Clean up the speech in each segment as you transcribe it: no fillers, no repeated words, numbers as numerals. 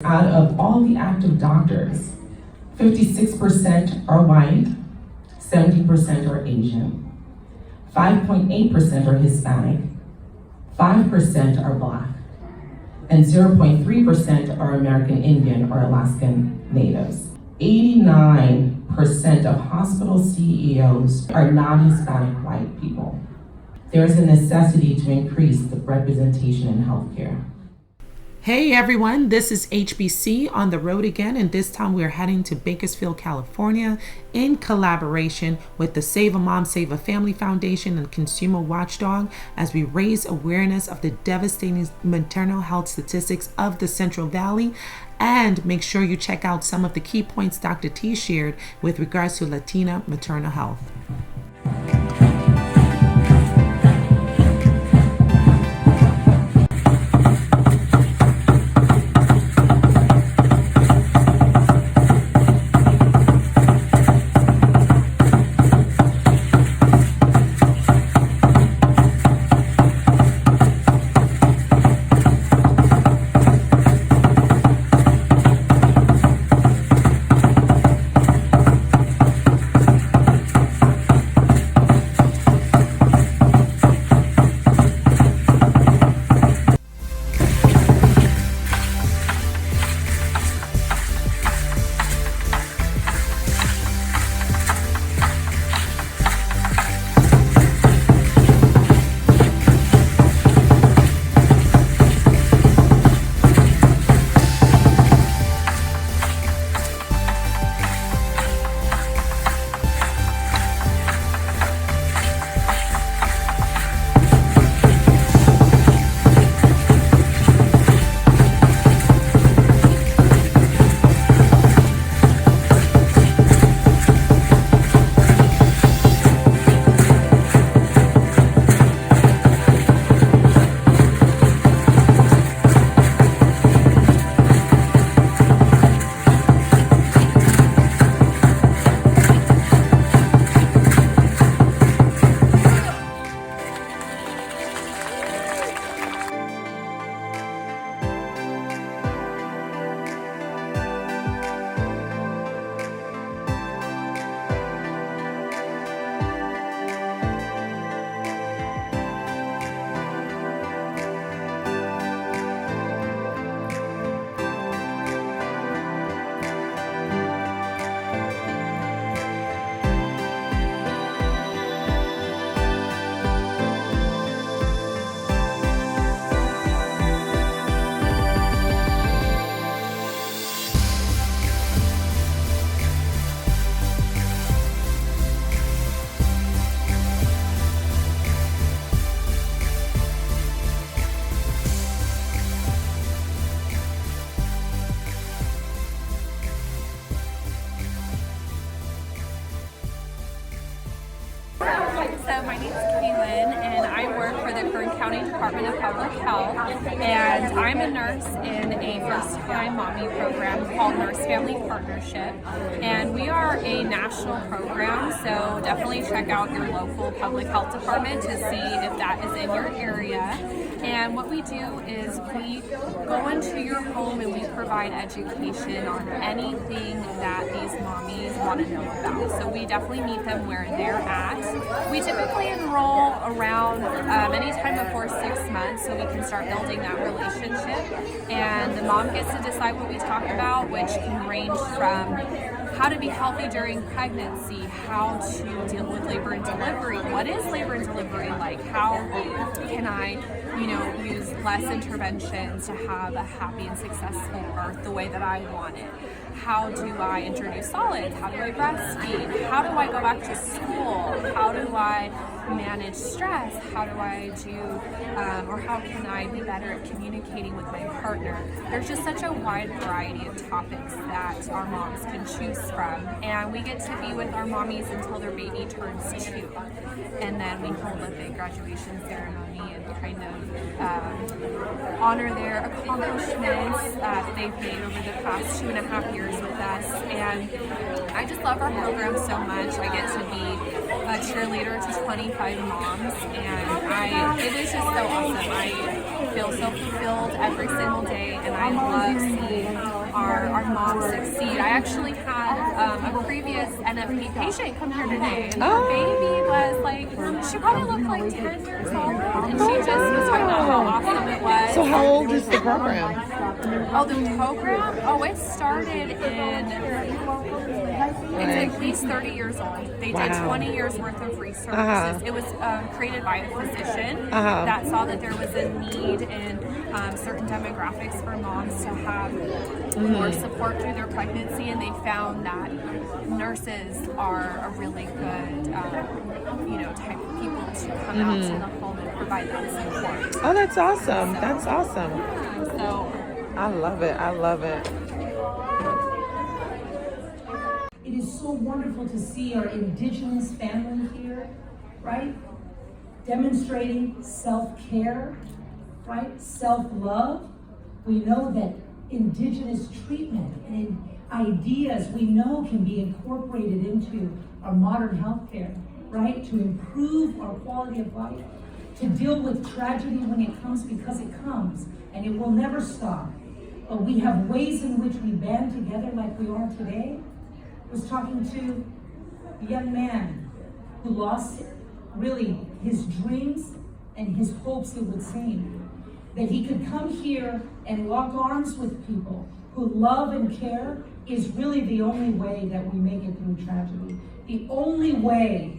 Out of all the active doctors, 56% are white, 70% are Asian, 5.8% are Hispanic, 5% are Black, and 0.3% are American Indian or Alaskan Natives. 89% of hospital CEOs are non-Hispanic white people. There is a necessity to increase the representation in healthcare. Hey everyone, this is HBC on the road again, and this time we're heading to Bakersfield, California in collaboration with the Save a Mom, Save a Family Foundation and Consumer Watchdog as we raise awareness of the devastating maternal health statistics of the Central Valley. And make sure you check out some of the key points Dr. T shared with regards to Latina maternal health. So my name is Kaylin, and I work for the Kern County Department of Public Health, and I'm a nurse in a first-time mommy program called Nurse Family Partnership, and we are a national program, so definitely check out your local public health department to see if that is in your area. And what we do is we go into your home and we provide education on anything that these mommies want to know about. So we definitely meet them where they're at. We typically enroll around anytime before 6 months so we can start building that relationship. And the mom gets to decide what we talk about, which can range from how to be healthy during pregnancy, how to deal with labor and delivery, what is labor and delivery like, how can I use less interventions to have a happy and successful birth the way that I want it. How do I introduce solids? How do I breastfeed? How do I go back to school? How do I manage stress? How do I do, or how can I be better at communicating with my partner? There's just such a wide variety of topics that our moms can choose from. And we get to be with our mommies until their baby turns 2. And then we hold a big graduation ceremony and kind of honor their accomplishments that they've made over the past 2.5 years with us. And I just love our program so much. I get to be a cheerleader to 25 moms, and it is just so awesome. I feel so fulfilled every single day, and I love seeing our moms succeed. I actually had a previous NFP patient come here today, and her baby was like, she probably looked like 10 years old, and she just was talking about how awesome it was. So how old is the program? Oh, the program? Oh, it started in... It's at least 30 years old. They did 20 years worth of research. It was created by a physician that saw that there was a need in certain demographics for moms to have more support through their pregnancy, and they found that nurses are a really good, type of people to come out to the home and provide that support. Oh, that's awesome. That's awesome. So I love it. I love it. It is so wonderful to see our indigenous family here, right? Demonstrating self-care, right? Self-love. We know that indigenous treatment and ideas we know can be incorporated into our modern healthcare, right? To improve our quality of life, to deal with tragedy when it comes, because it comes and it will never stop. But we have ways in which we band together like we are today. I was talking to a young man who lost really his dreams and his hopes, it would seem, that he could come here and lock arms with people who love and care is really the only way that we make it through tragedy. The only way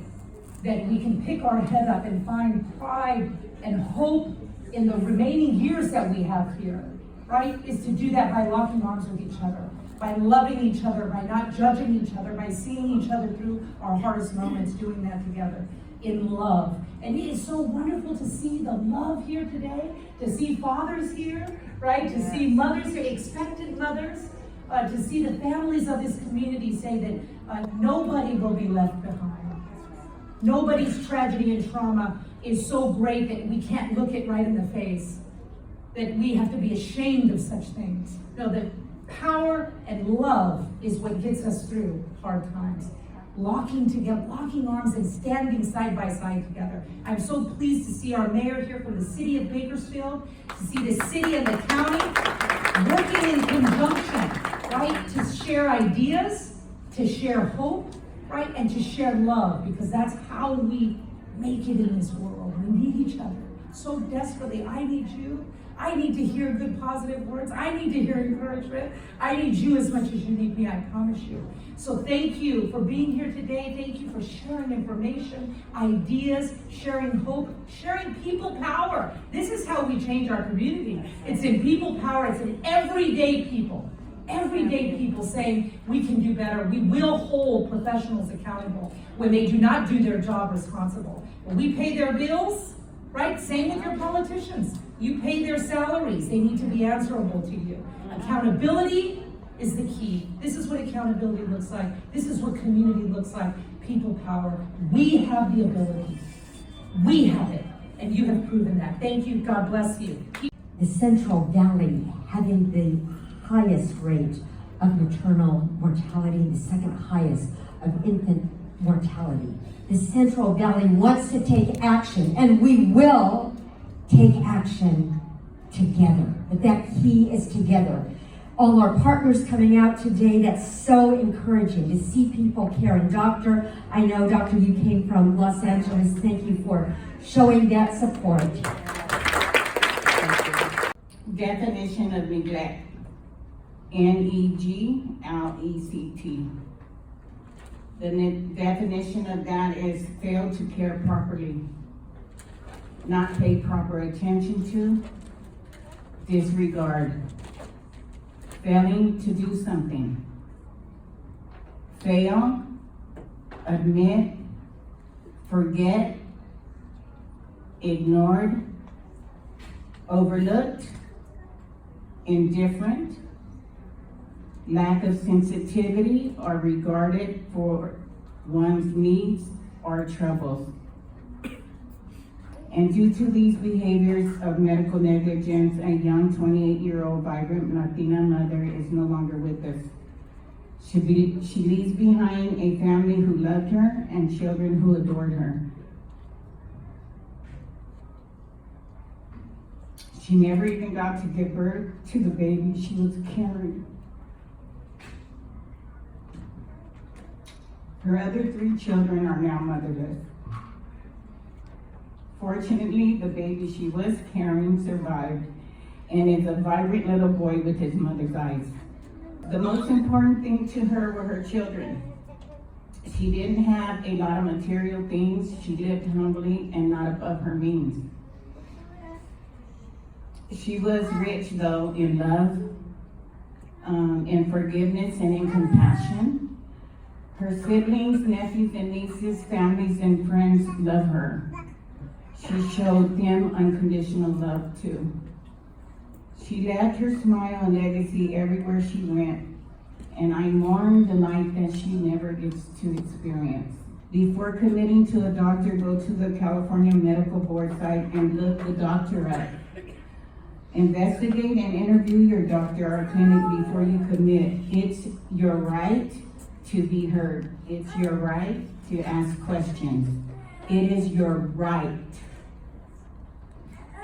that we can pick our head up and find pride and hope in the remaining years that we have here, right, is to do that by locking arms with each other, by loving each other, by not judging each other, by seeing each other through our hardest moments, doing that together in love. And it is so wonderful to see the love here today, to see fathers here, right, to see mothers here, expectant mothers, to see the families of this community say that nobody will be left behind. Nobody's tragedy and trauma is so great that we can't look it right in the face, that we have to be ashamed of such things. No, that power and love is what gets us through hard times. Locking together, locking arms and standing side by side together. I'm so pleased to see our mayor here from the city of Bakersfield, to see the city and the county working in conjunction, right, to share ideas, to share hope, right, and to share love, because that's how we make it in this world. We need each other so desperately. I need you. I need to hear good, positive words. I need to hear encouragement. I need you as much as you need me, I promise you. So thank you for being here today. Thank you for sharing information, ideas, sharing hope, sharing people power. This is how we change our community. It's in people power. It's in everyday people. Everyday people saying we can do better. We will hold professionals accountable when they do not do their job responsible. When we pay their bills, right? Same with your politicians. You pay their salaries. They need to be answerable to you. Accountability is the key. This is what accountability looks like. This is what community looks like. People power. We have the ability. We have it. And you have proven that. Thank you. God bless you. The Central Valley having the highest rate of maternal mortality, the second highest of infant mortality. The Central Valley wants to take action, and we will take action together. But that key is together. All our partners coming out today, that's so encouraging to see people care. And Doctor, I know, Doctor, you came from Los Angeles. Thank you for showing that support. Definition of neglect. N-E-G-L-E-C-T. The definition of that is fail to care properly, not pay proper attention to, disregard, failing to do something, fail, admit, forget, ignored, overlooked, indifferent, lack of sensitivity or regarded for one's needs or troubles. And due to these behaviors of medical negligence, a young 28-year-old vibrant Latina mother is no longer with us. She leaves behind a family who loved her and children who adored her. She never even got to give birth to the baby she was carrying. Her other 3 children are now motherless. Fortunately, the baby she was carrying survived and is a vibrant little boy with his mother's eyes. The most important thing to her were her children. She didn't have a lot of material things. She lived humbly and not above her means. She was rich, though, in love, in forgiveness, and in compassion. Her siblings, nephews, and nieces, families, and friends love her. She showed them unconditional love, too. She left her smile and legacy everywhere she went, and I mourn the life that she never gets to experience. Before committing to a doctor, go to the California Medical Board site and look the doctor up. Investigate and interview your doctor or clinic before you commit. It's your right to be heard. It's your right to ask questions. It is your right.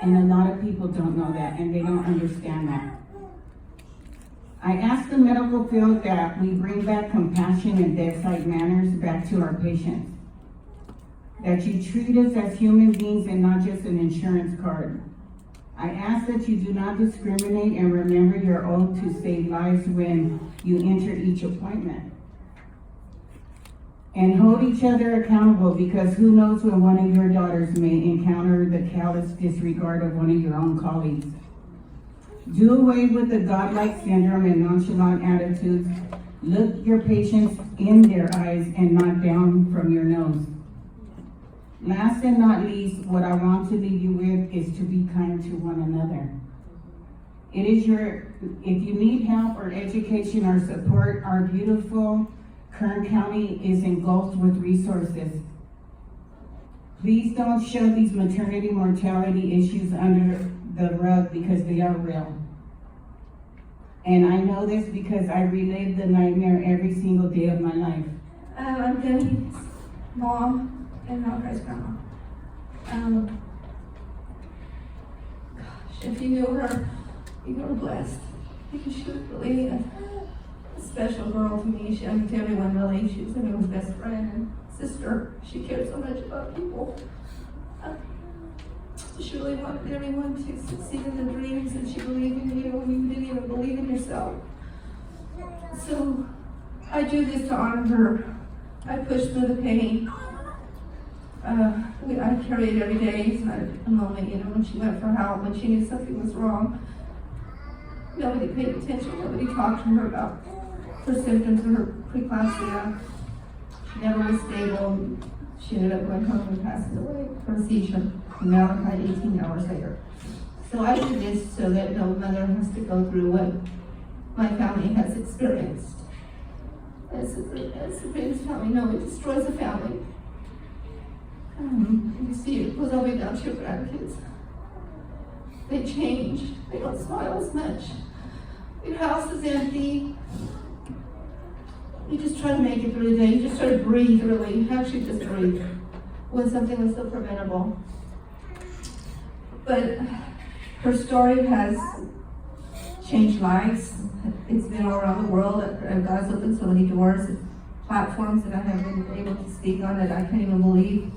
And a lot of people don't know that, and they don't understand that. I ask the medical field that we bring back compassion and bedside manners back to our patients. That you treat us as human beings and not just an insurance card. I ask that you do not discriminate and remember your oath to save lives when you enter each appointment. And hold each other accountable, because who knows when one of your daughters may encounter the callous disregard of one of your own colleagues. Do away with the godlike syndrome and nonchalant attitudes. Look your patients in their eyes and not down from your nose. Last and not least, what I want to leave you with is to be kind to one another. If you need help or education or support, our beautiful Kern County is engulfed with resources. Please don't shove these maternity mortality issues under the rug, because they are real. And I know this because I relive the nightmare every single day of my life. I'm Debbie's mom and Malachi's grandma. Gosh, if you knew her, you were blessed, because she was really a special girl to me. To everyone really. She was everyone's best friend and sister. She cared so much about people. She really wanted everyone to succeed in their dreams, and she believed in you when you didn't even believe in yourself. So I do this to honor her. I push through the pain. I carry it every day. It's not a moment, when she went for help, when she knew something was wrong. Nobody paid attention. Nobody talked to her about her symptoms of her preeclampsia. She never was stable. She ended up going home and passing away from a seizure. Malachi 18 hours later. So I do this so that no mother has to go through what my family has experienced. As the greatest family, no, it destroys a family. You see, it goes all the way down to your grandkids. They change. They don't smile as much. Your house is empty. You just try to make it through the day. You just try to breathe, really. Actually, just breathe. When something was so preventable. But her story has changed lives. It's been all around the world. God's opened so many doors, platforms that I have been able to speak on that I can't even believe.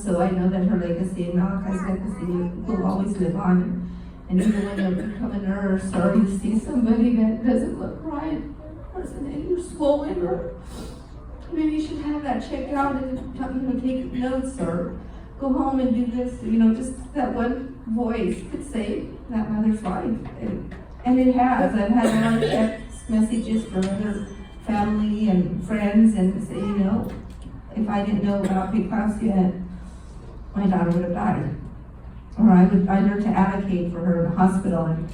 So I know that her legacy and Malachi's legacy will always live on. And even when you become a nurse, or you see somebody that doesn't look right, or you're swollen, or maybe you should have that checked out and take notes, or go home and do this. Just that one voice could save that mother's life, and it has. I've had a lot of text messages from other family and friends, and say, if I didn't know about preeclampsia, my daughter would have died. Or I learned to advocate for her in the hospital, and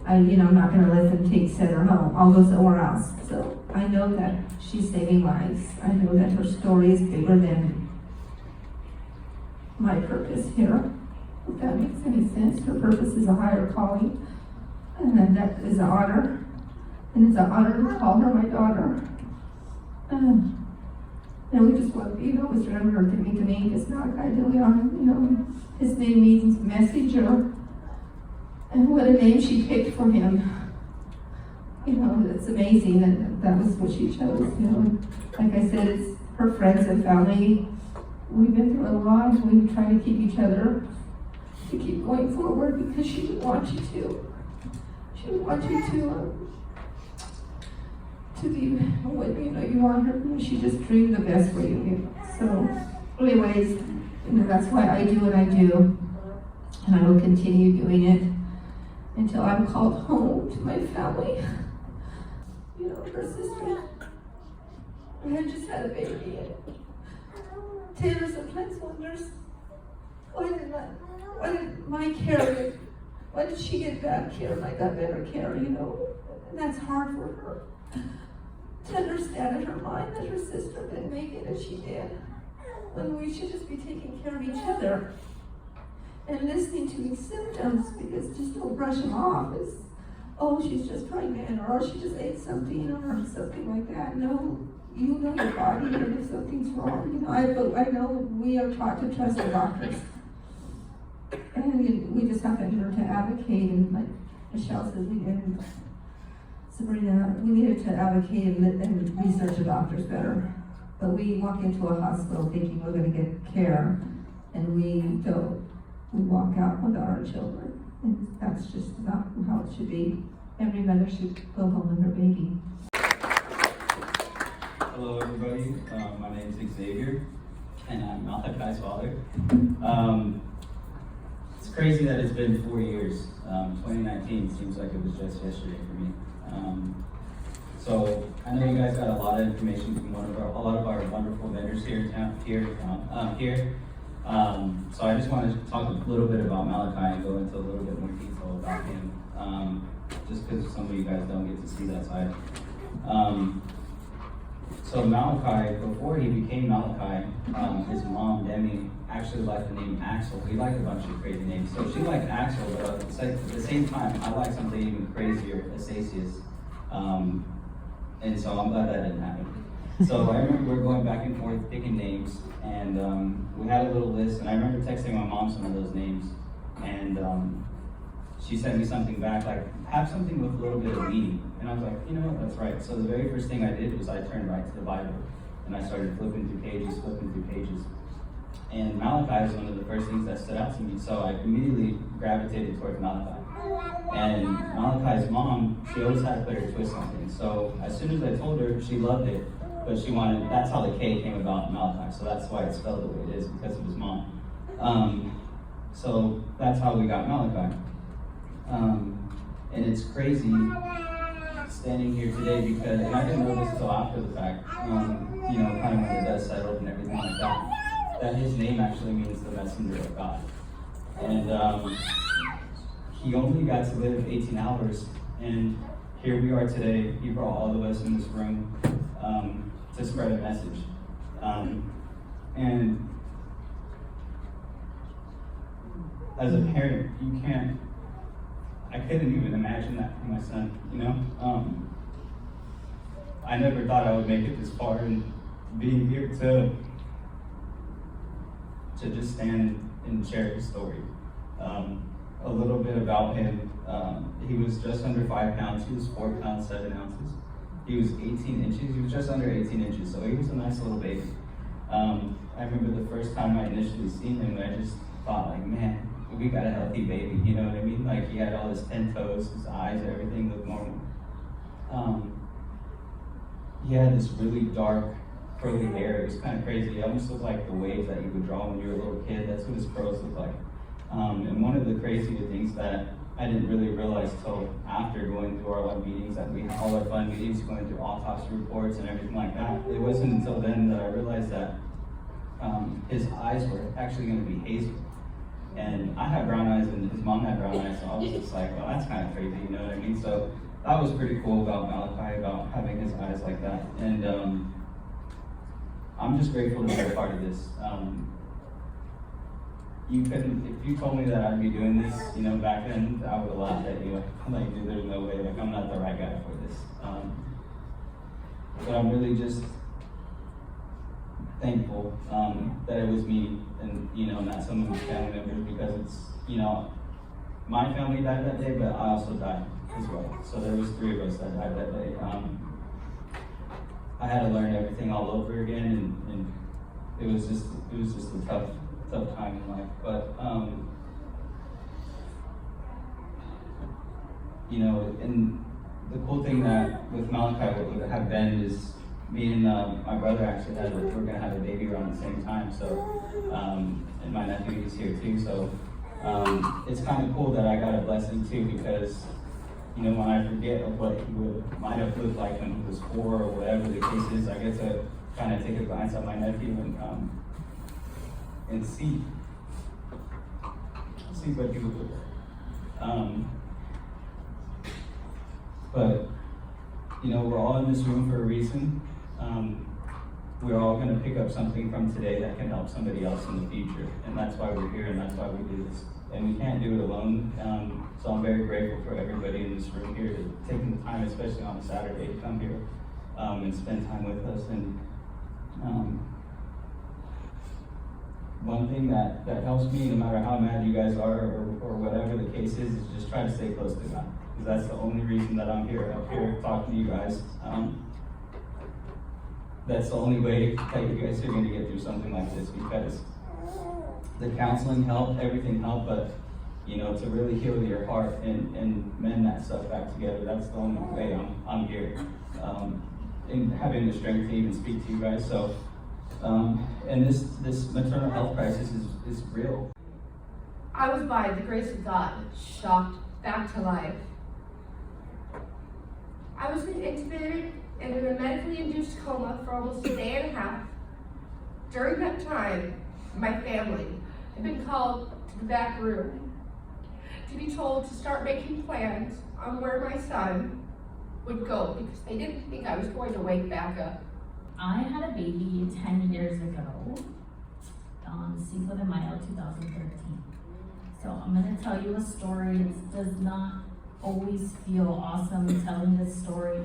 I'm not going to let them send her home. I'll go somewhere else. So I know that she's saving lives. I know that her story is bigger than my purpose here. If that makes any sense. Her purpose is a higher calling, and that is an honor. And it's an honor to call her my daughter. And we just want to, always remember her to me, because Malachi de Leon, his name means messenger. And what a name she picked for him. You know, it's amazing that was what she chose, you know. And like I said, it's her friends and family. We've been through a lot. We've tried to keep each other, to keep going forward, because she would want you to. She would want you to be what you know you want her. She just dreamed the best for you. So, anyways, you know, that's why I do what I do, and I will continue doing it until I'm called home to my family. You know, her sister, I had just had a baby, and Taylor sometimes wonders, why did she get bad care and I got better care, you know? And that's hard for her to understand in her mind that her sister didn't make it as she did, when we should just be taking care of each other and listening to these symptoms, because just don't brush them off as, oh, she's just pregnant, or she just ate something, or something like that. No, you know your body, and if something's wrong, you know, I know we are taught to trust the doctors. And we just have to learn to advocate, and like Michelle says, and Sabrina, we needed to advocate and research the doctors better. But we walk into a hospital thinking we're going to get care, and we don't. We walk out without our children, and that's just not how it should be. Every mother should go home with her baby. Hello everybody, my name is Xavier, and I'm Malachi's father. It's crazy that it's been 4 years. 2019 seems like it was just yesterday for me. So I know you guys got a lot of information from a lot of our wonderful vendors here. So I just wanted to talk a little bit about Malachi and go into a little bit more detail about him, just because some of you guys don't get to see that side. So Malachi, before he became Malachi, his mom, Demi, actually liked the name Axel. We like a bunch of crazy names. So she liked Axel, but at the same time, I like something even crazier, Asasius. And so I'm glad that didn't happen. So I remember we were going back and forth picking names, and we had a little list, and I remember texting my mom some of those names, and she sent me something back, like, have something with a little bit of meaning. And I was like, you know what, that's right. So the very first thing I did was I turned right to the Bible, and I started flipping through pages. And Malachi was one of the first things that stood out to me, so I immediately gravitated towards Malachi. And Malachi's mom, she always had to put her twist on things. So as soon as I told her, she loved it, but she wanted, that's how the K came about in Malachi. So that's why it's spelled the way it is, because of his mom. So that's how we got Malachi. And it's crazy standing here today because, and I didn't know this until after the fact, you know, kind of when the dust settled and everything like that his name actually means the messenger of God. And he only got to live 18 hours, and here we are today. He brought all of us in this room to spread a message. And as a parent, I couldn't even imagine that for my son, you know? I never thought I would make it this far, and being here to just stand and share his story. A little bit about him, he was just under 5 pounds, he was 4 pounds, 7 ounces. He was 18 inches, he was just under 18 inches, so he was a nice little baby. I remember the first time I initially seen him, I just thought like, man, we got a healthy baby, you know what I mean? Like he had all his 10 toes, his eyes, everything looked normal. He had this really dark, curly hair. It was kind of crazy. It almost looked like the waves that you would draw when you were a little kid. That's what his curls looked like. And one of the crazier things that I didn't really realize till after going through all our meetings, that we had all our fun meetings, going through autopsy reports and everything like that. It wasn't until then that I realized that his eyes were actually going to be hazel. And I had brown eyes and his mom had brown eyes, so I was just like, well, that's kind of crazy, you know what I mean? So that was pretty cool about Malachi, about having his eyes like that. And I'm just grateful to be a part of this. If you told me that I'd be doing this, you know, back then, I would have laughed at you. I'm like, dude, there's no way, like, I'm not the right guy for this. But I'm really just thankful that it was me and, you know, not some of his family members, because it's, you know, my family died that day, but I also died as well. So there was 3 of us that died that day. I had to learn everything all over again, and it was just a tough time in life. But you know, and the cool thing that with Malachi what would have been is me and my brother actually we're gonna have a baby around the same time. So and my nephew is here too. So it's kind of cool that I got a blessing too, because you know, when I forget of what he might have looked like when he was 4 or whatever the case is, I get to kind of take a glance at my nephew and see what he would look like. But you know, we're all in this room for a reason. We're all going to pick up something from today that can help somebody else in the future, and that's why we're here, and that's why we do this. And we can't do it alone. So I'm very grateful for everybody in this room here taking the time, especially on a Saturday, to come here and spend time with us. And one thing that helps me, no matter how mad you guys are or whatever the case is just try to stay close to God. Because that's the only reason that I'm here, up here talking to you guys. That's the only way that you guys are going to get through something like this, because the counseling helped, everything helped, but you know, to really heal your heart and mend that stuff back together, that's the only way I'm here. And having the strength to even speak to you guys. So, and this maternal health crisis is real. I was, by the grace of God, shocked back to life. I was intubated and in a medically induced coma for almost a day and a half. During that time, my family had been called to the back room to be told to start making plans on where my son would go, because they didn't think I was going to wake back up. I had a baby 10 years ago on Cinco de Mayo 2013. So I'm going to tell you a story. It does not always feel awesome telling this story,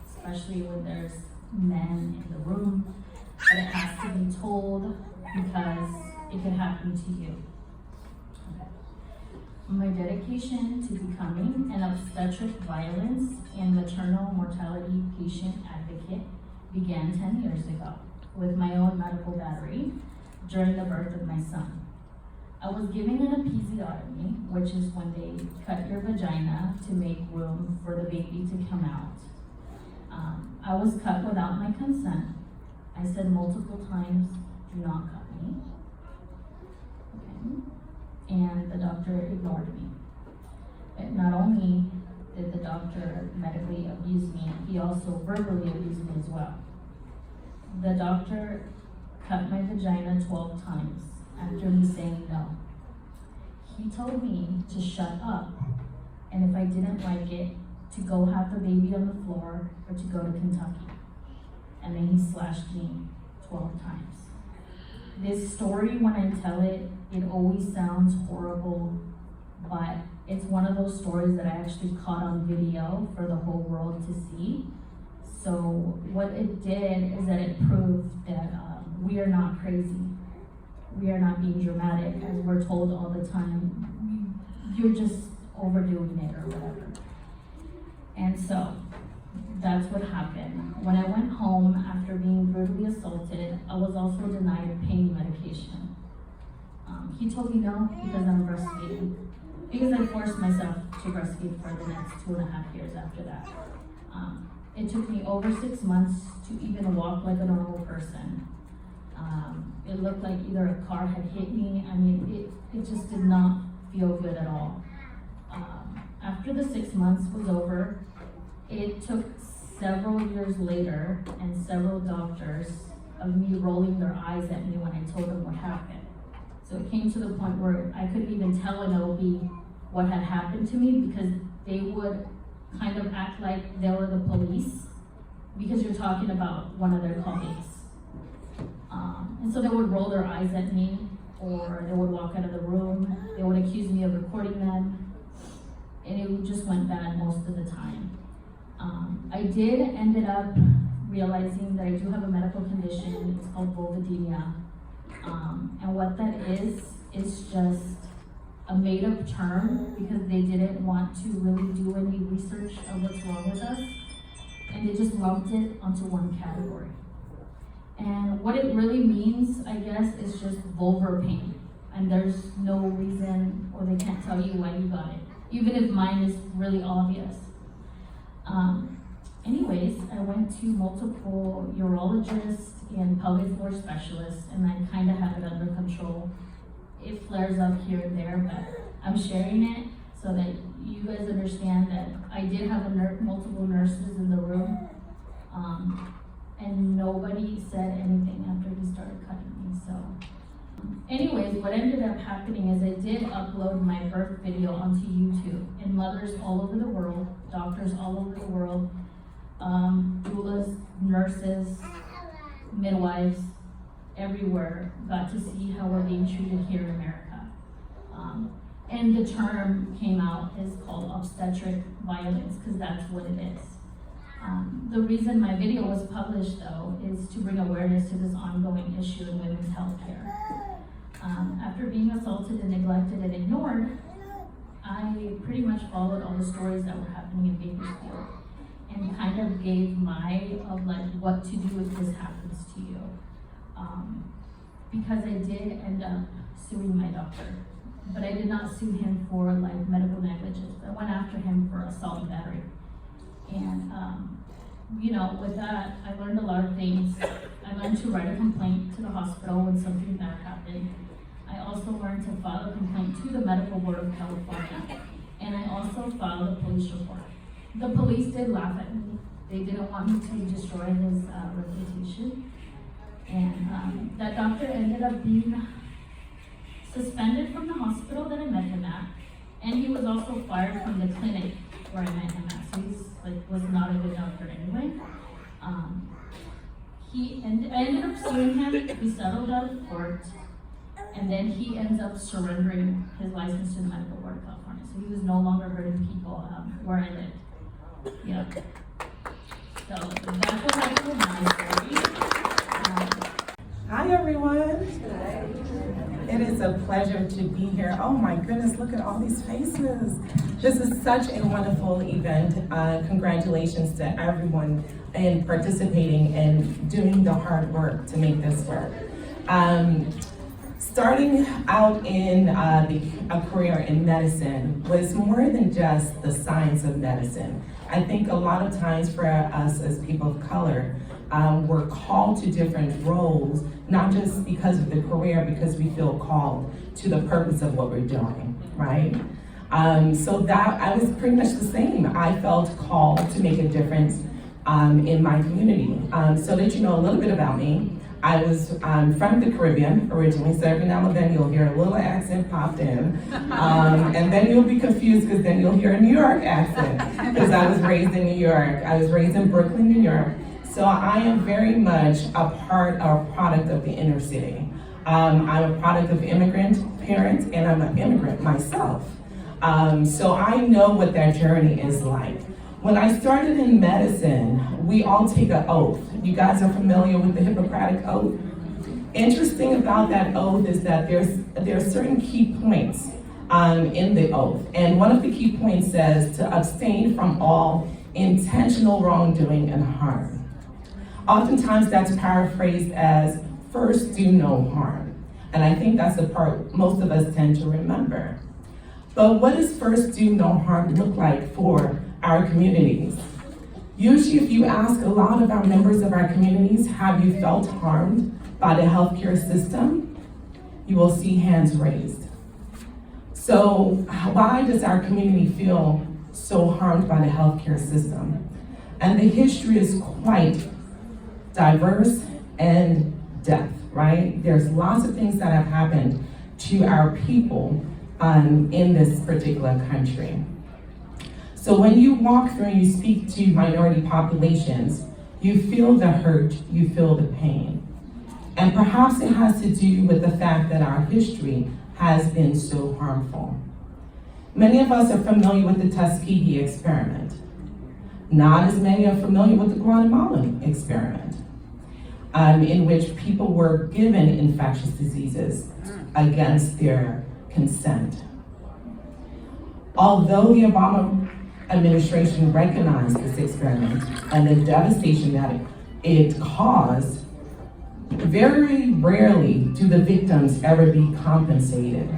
especially when there's men in the room, but it has to be told because it could happen to you. Okay. My dedication to becoming an obstetric violence and maternal mortality patient advocate began 10 years ago with my own medical battery during the birth of my son. I was given an episiotomy, which is when they cut your vagina to make room for the baby to come out. I was cut without my consent. I said multiple times, do not cut me. Okay. And the doctor ignored me. And not only did the doctor medically abuse me, he also verbally abused me as well. The doctor cut my vagina 12 times after me saying no. He told me to shut up, and if I didn't like it, to go have the baby on the floor or to go to Kentucky. And then he slashed me 12 times. This story, when I tell it, it always sounds horrible, but it's one of those stories that I actually caught on video for the whole world to see. So what it did is that it proved that we are not crazy. We are not being dramatic, as we're told all the time. You're just overdoing it or whatever. And so that's what happened. When I went home after being brutally assaulted, I was also denied pain medication. He told me no because I'm breastfeeding. Because I forced myself to breastfeed for the next 2.5 years after that. It took me over 6 months to even walk like a normal person. It looked like either a car had hit me. I mean, it just did not feel good at all. After the 6 months was over, it took several years later and several doctors of me rolling their eyes at me when I told them what happened. So it came to the point where I couldn't even tell an OB what had happened to me, because they would kind of act like they were the police because you're talking about one of their colleagues. And so they would roll their eyes at me, or they would walk out of the room. They would accuse me of recording them, and it just went bad most of the time. I ended up realizing that I do have a medical condition. It's called vulvodynia. And what that is just a made-up term because they didn't want to really do any research of what's wrong with us, and they just lumped it onto one category. And what it really means, I guess, is just vulvar pain. And there's no reason, or they can't tell you why you got it, even if mine is really obvious. Anyways, I went to multiple urologists and pelvic floor specialists, and I kind of have it under control. It flares up here and there, but I'm sharing it so that you guys understand that I did have multiple nurses in the room, and nobody said anything after he started cutting me. So, anyways, what ended up happening is I did upload my birth video onto YouTube, and mothers all over the world, doctors all over the world, doulas, nurses, midwives, everywhere got to see how we're being treated here in America. And the term came out is called obstetric violence, because that's what it is. The reason my video was published, though, is to bring awareness to this ongoing issue in women's health care. After being assaulted and neglected and ignored, I pretty much followed all the stories that were happening in Bakersfield and kind of gave of like what to do if this happens to you. Because I did end up suing my doctor, but I did not sue him for like medical negligence. I went after him for assault and battery. And with that, I learned a lot of things. I learned to write a complaint to the hospital when something bad happened. I also learned to file a complaint to the Medical Board of California. And I also filed a police report. The police did laugh at me. They didn't want me to destroy his reputation. And that doctor ended up being suspended from the hospital that I met him at. And he was also fired from the clinic where I met him at. So he's was not a good doctor anyway. I ended up suing him. We settled out of court. And then he ends up surrendering his license to the Medical Board of California. So he was no longer hurting people where I lived. Yeah. So that's what I told my story. Hi everyone. It is a pleasure to be here. Oh my goodness, look at all these faces. This is such a wonderful event. Congratulations to everyone in participating and doing the hard work to make this work. Starting out in a career in medicine was more than just the science of medicine. I think a lot of times for us as people of color, we're called to different roles, not just because of the career, because we feel called to the purpose of what we're doing, right? So that I was pretty much the same. I felt called to make a difference in my community. So that you know a little bit about me, I was from the Caribbean originally, so every now and then you'll hear a little accent popped in, and then you'll be confused because then you'll hear a New York accent, because I was raised in New York. I was raised in Brooklyn, New York. So I am very much a product of the inner city. I'm a product of immigrant parents, and I'm an immigrant myself. So I know what that journey is like. When I started in medicine, we all take an oath. You guys are familiar with the Hippocratic Oath? Interesting about that oath is that there are certain key points in the oath. And one of the key points says to abstain from all intentional wrongdoing and harm. Oftentimes that's paraphrased as first do no harm. And I think that's the part most of us tend to remember. But what does first do no harm look like for our communities? Usually if you ask a lot of our members of our communities, have you felt harmed by the healthcare system? You will see hands raised. So why does our community feel so harmed by the healthcare system? And the history is quite diverse and depth, right? There's lots of things that have happened to our people in this particular country. So when you walk through and you speak to minority populations, you feel the hurt, you feel the pain. And perhaps it has to do with the fact that our history has been so harmful. Many of us are familiar with the Tuskegee experiment. Not as many are familiar with the Guatemalan experiment, in which people were given infectious diseases against their consent. Although the Obama administration recognized this experiment and the devastation that it caused, very rarely do the victims ever be compensated.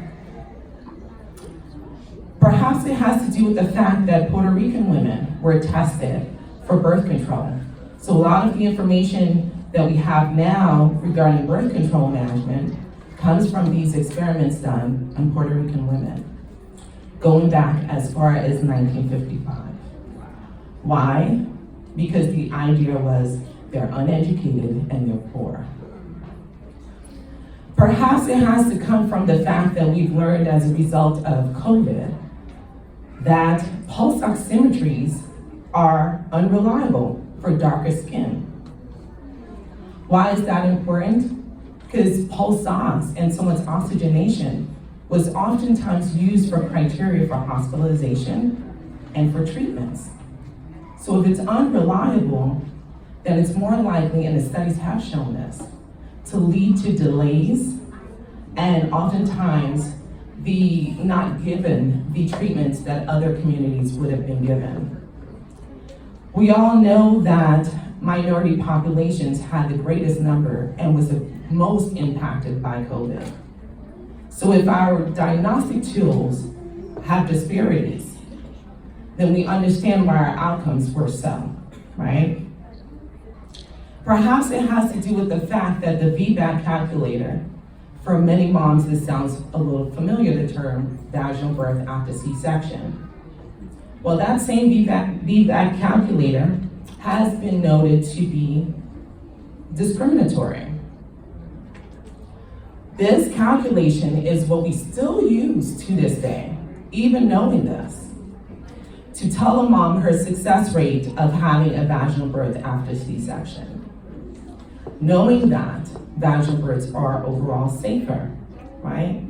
Perhaps it has to do with the fact that Puerto Rican women were tested for birth control. So a lot of the information that we have now regarding birth control management comes from these experiments done on Puerto Rican women, going back as far as 1955. Why? Because the idea was they're uneducated and they're poor. Perhaps it has to come from the fact that we've learned as a result of COVID that pulse oximetries are unreliable for darker skin. Why is that important? Because pulse ox and so much oxygenation was oftentimes used for criteria for hospitalization and for treatments. So if it's unreliable, then it's more likely, and the studies have shown this, to lead to delays and oftentimes be not given the treatments that other communities would have been given. We all know that minority populations had the greatest number and was the most impacted by COVID. So if our diagnostic tools have disparities, then we understand why our outcomes were so, right? Perhaps it has to do with the fact that the VBAC calculator, for many moms, this sounds a little familiar, the term vaginal birth after C-section. Well, that same VBAC calculator has been noted to be discriminatory. This calculation is what we still use to this day, even knowing this, to tell a mom her success rate of having a vaginal birth after C-section. Knowing that vaginal births are overall safer, right?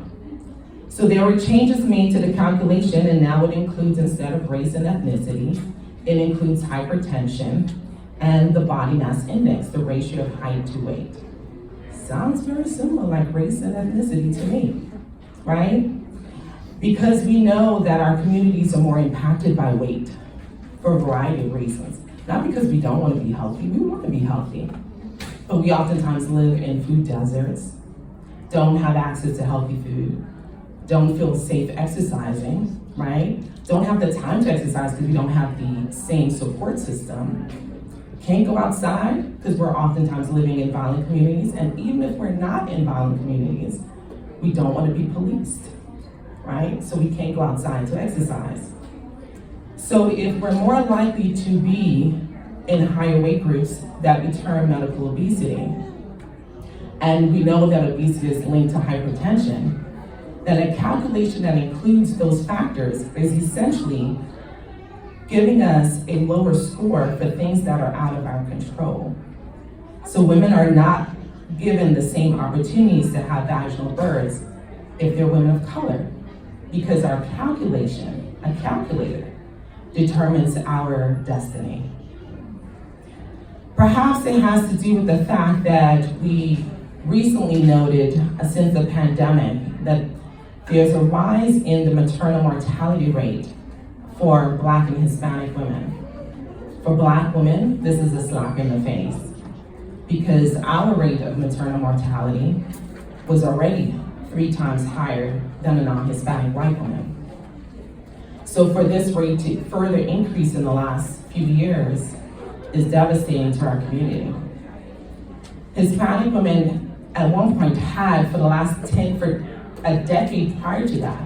So there were changes made to the calculation, and now it includes, instead of race and ethnicity, it includes hypertension and the body mass index, the ratio of height to weight. Sounds very similar, like race and ethnicity to me, right? Because we know that our communities are more impacted by weight for a variety of reasons. Not because we don't want to be healthy, we want to be healthy. But we oftentimes live in food deserts, don't have access to healthy food, don't feel safe exercising, right? Don't have the time to exercise because we don't have the same support system. Can't go outside because we're oftentimes living in violent communities, and even if we're not in violent communities, we don't want to be policed, right? So we can't go outside to exercise. So if we're more likely to be in higher weight groups that we term medical obesity, and we know that obesity is linked to hypertension, then a calculation that includes those factors is essentially giving us a lower score for things that are out of our control. So women are not given the same opportunities to have vaginal births if they're women of color, because our calculation, a calculator, determines our destiny. Perhaps it has to do with the fact that we recently noted, since the pandemic, that there's a rise in the maternal mortality rate for Black and Hispanic women. For Black women, this is a slap in the face, because our rate of maternal mortality was already 3 times higher than a non-Hispanic white woman. So for this rate to further increase in the last few years is devastating to our community. Hispanic women at one point had, for a decade prior to that,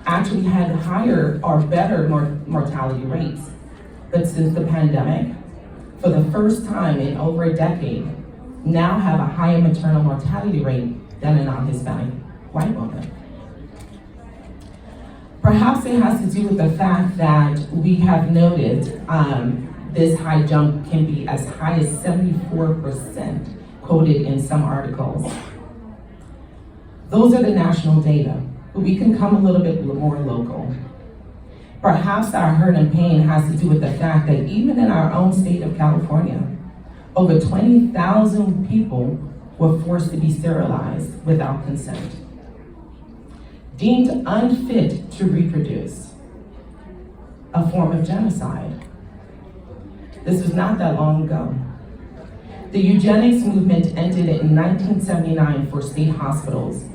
actually had higher or better mortality rates. But since the pandemic, for the first time in over a decade, now have a higher maternal mortality rate than a non-Hispanic white woman. Perhaps it has to do with the fact that we have noted this high jump can be as high as 74% quoted in some articles. Those are the national data, but we can come a little bit more local. Perhaps our hurt and pain has to do with the fact that even in our own state of California, over 20,000 people were forced to be sterilized without consent, deemed unfit to reproduce. a form of genocide. This was not that long ago. The eugenics movement ended in 1979 for state hospitals,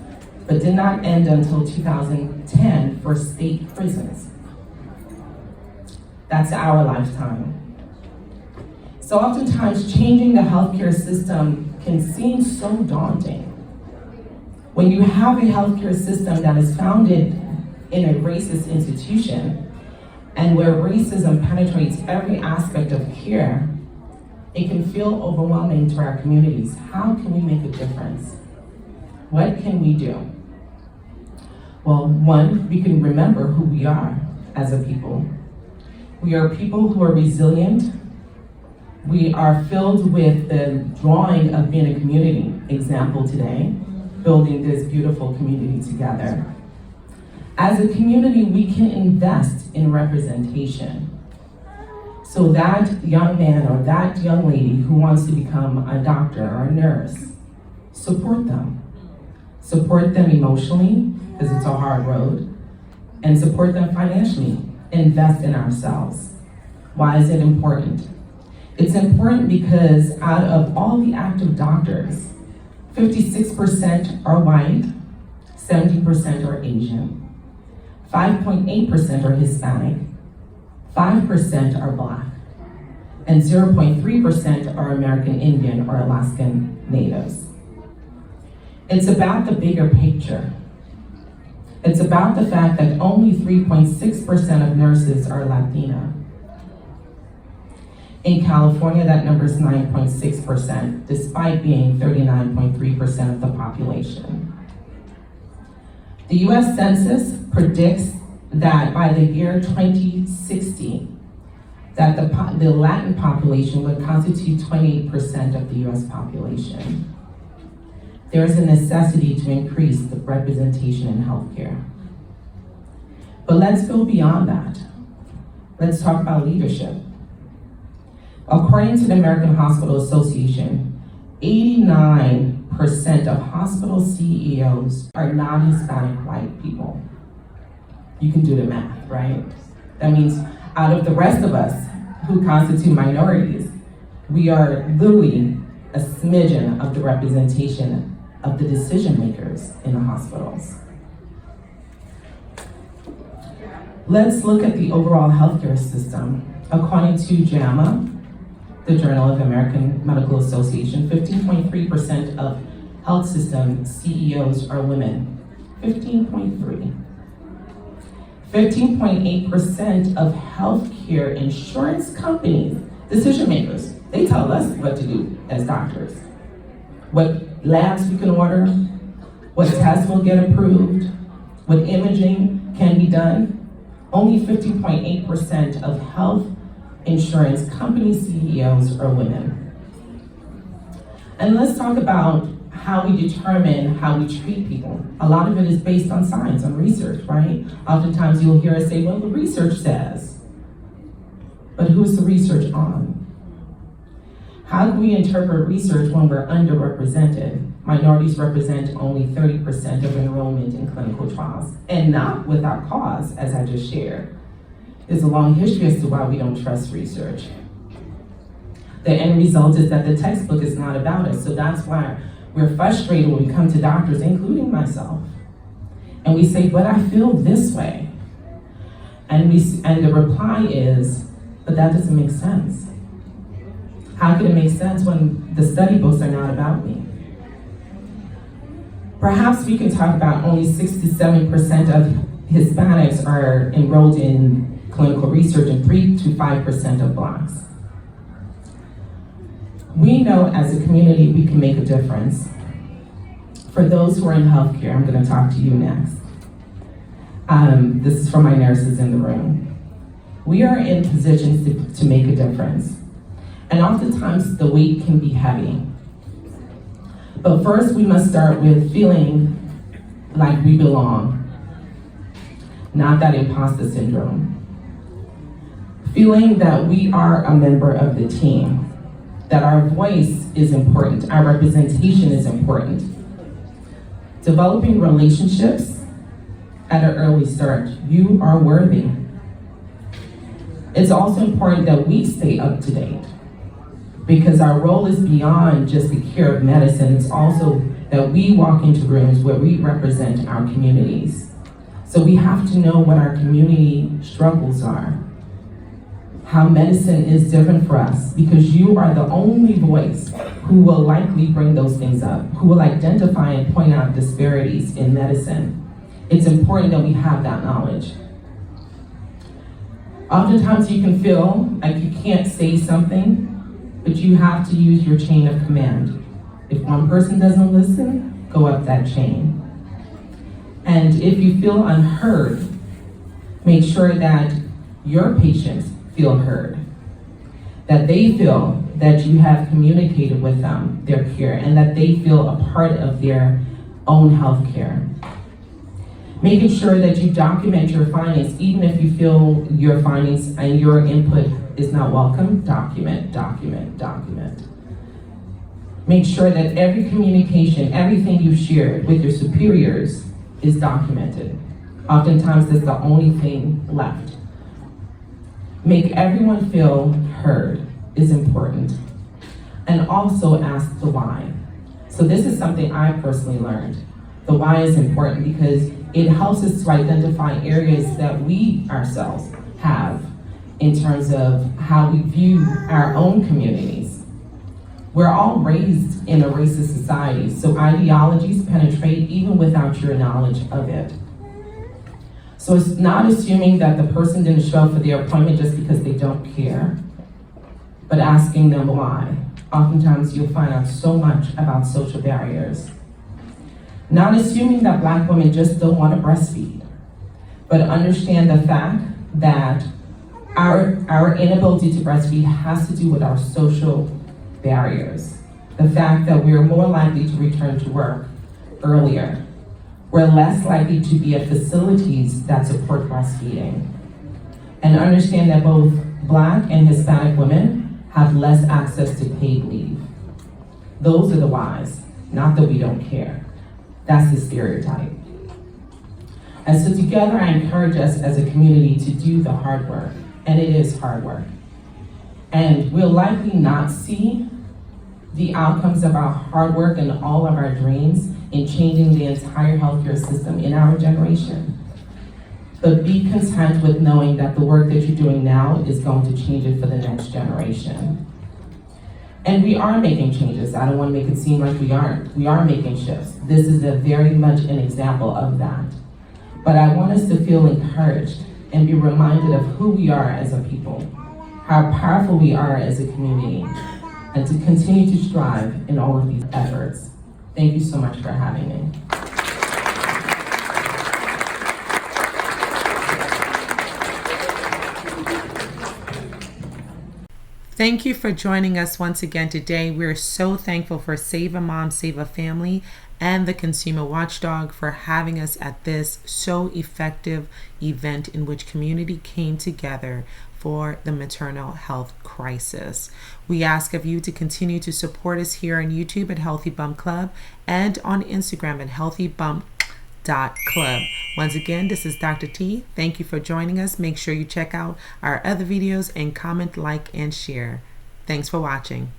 but did not end until 2010 for state prisons. That's our lifetime. So oftentimes changing the healthcare system can seem so daunting. When you have a healthcare system that is founded in a racist institution and where racism penetrates every aspect of care, it can feel overwhelming to our communities. How can we make a difference? What can we do? Well, one, we can remember who we are as a people. We are people who are resilient. We are filled with the drawing of being a community example today, building this beautiful community together. As a community, we can invest in representation. So that young man or that young lady who wants to become a doctor or a nurse, support them. Support them emotionally, because it's a hard road, and support them financially. Invest in ourselves. Why is it important? It's important because out of all the active doctors, 56% are white, 70% are Asian, 5.8% are Hispanic, 5% are Black, and 0.3% are American Indian or Alaskan Natives. It's about the bigger picture. It's about the fact that only 3.6% of nurses are Latina. In California, that number is 9.6%, despite being 39.3% of the population. The US Census predicts that by the year 2060, that the Latin population would constitute 28% of the US population. There is a necessity to increase the representation in healthcare. But let's go beyond that. Let's talk about leadership. According to the American Hospital Association, 89% of hospital CEOs are non-Hispanic white people. You can do the math, right? That means out of the rest of us who constitute minorities, we are literally a smidgen of the representation of the decision makers in the hospitals. Let's look at the overall healthcare system. According to JAMA, the Journal of American Medical Association, 15.3% of health system CEOs are women. 15.3. 15.8% of healthcare insurance companies, decision makers, they tell us what to do as doctors. What labs we can order, what tests will get approved, what imaging can be done. Only 50.8% of health insurance company CEOs are women. And let's talk about how we determine how we treat people. A lot of it is based on science, on research, right? Oftentimes you'll hear us say, well, the research says. But who's the research on? How do we interpret research when we're underrepresented? Minorities represent only 30% of enrollment in clinical trials, and not without cause, as I just shared. There's a long history as to why we don't trust research. The end result is that the textbook is not about us, so that's why we're frustrated when we come to doctors, including myself, and we say, but I feel this way. And the reply is, but that doesn't make sense. How can it make sense when the study books are not about me? Perhaps we can talk about only 67% of Hispanics are enrolled in clinical research and 3 to 5% of Blacks. We know as a community we can make a difference. For those who are in healthcare, I'm going to talk to you next. This is for my nurses in the room. We are in positions to make a difference. And oftentimes the weight can be heavy. But first we must start with feeling like we belong, not that imposter syndrome. Feeling that we are a member of the team, that our voice is important, our representation is important. Developing relationships at an early start. You are worthy. It's also important that we stay up to date, because our role is beyond just the care of medicine. It's also that we walk into rooms where we represent our communities. So we have to know what our community struggles are, how medicine is different for us, because you are the only voice who will likely bring those things up, who will identify and point out disparities in medicine. It's important that we have that knowledge. Oftentimes you can feel like you can't say something, but you have to use your chain of command. If one person doesn't listen, go up that chain. And if you feel unheard, make sure that your patients feel heard, that they feel that you have communicated with them their care, and that they feel a part of their own health care. Making sure that you document your findings, even if you feel your findings and your input is not welcome. Document, document, document. Make sure that every communication, everything you've shared with your superiors is documented. Oftentimes that's the only thing left. Make everyone feel heard is important. And also ask the why. So this is something I personally learned. The why is important because it helps us to identify areas that we ourselves have in terms of how we view our own communities. We're all raised in a racist society, so ideologies penetrate even without your knowledge of it. So it's not assuming that the person didn't show up for their appointment just because they don't care, but asking them why. Oftentimes you'll find out so much about social barriers. Not assuming that Black women just don't want to breastfeed, but understand the fact that our inability to breastfeed has to do with our social barriers. The fact that we're more likely to return to work earlier. We're less likely to be at facilities that support breastfeeding. And understand that both Black and Hispanic women have less access to paid leave. Those are the whys, not that we don't care. That's the stereotype. And so together I encourage us as a community to do the hard work, and it is hard work. And we'll likely not see the outcomes of our hard work and all of our dreams in changing the entire healthcare system in our generation. But be content with knowing that the work that you're doing now is going to change it for the next generation. And we are making changes. I don't want to make it seem like we aren't. We are making shifts. This is a very much an example of that. But I want us to feel encouraged and be reminded of who we are as a people, how powerful we are as a community, and to continue to strive in all of these efforts. Thank you so much for having me. Thank you for joining us once again today. We're so thankful for Save a Mom, Save a Family and the Consumer Watchdog for having us at this so effective event in which community came together for the maternal health crisis. We ask of you to continue to support us here on YouTube at Healthy Bump Club and on Instagram at healthybump.club. Once again, this is Dr. T. Thank you for joining us. Make sure you check out our other videos and comment, like, and share. Thanks for watching.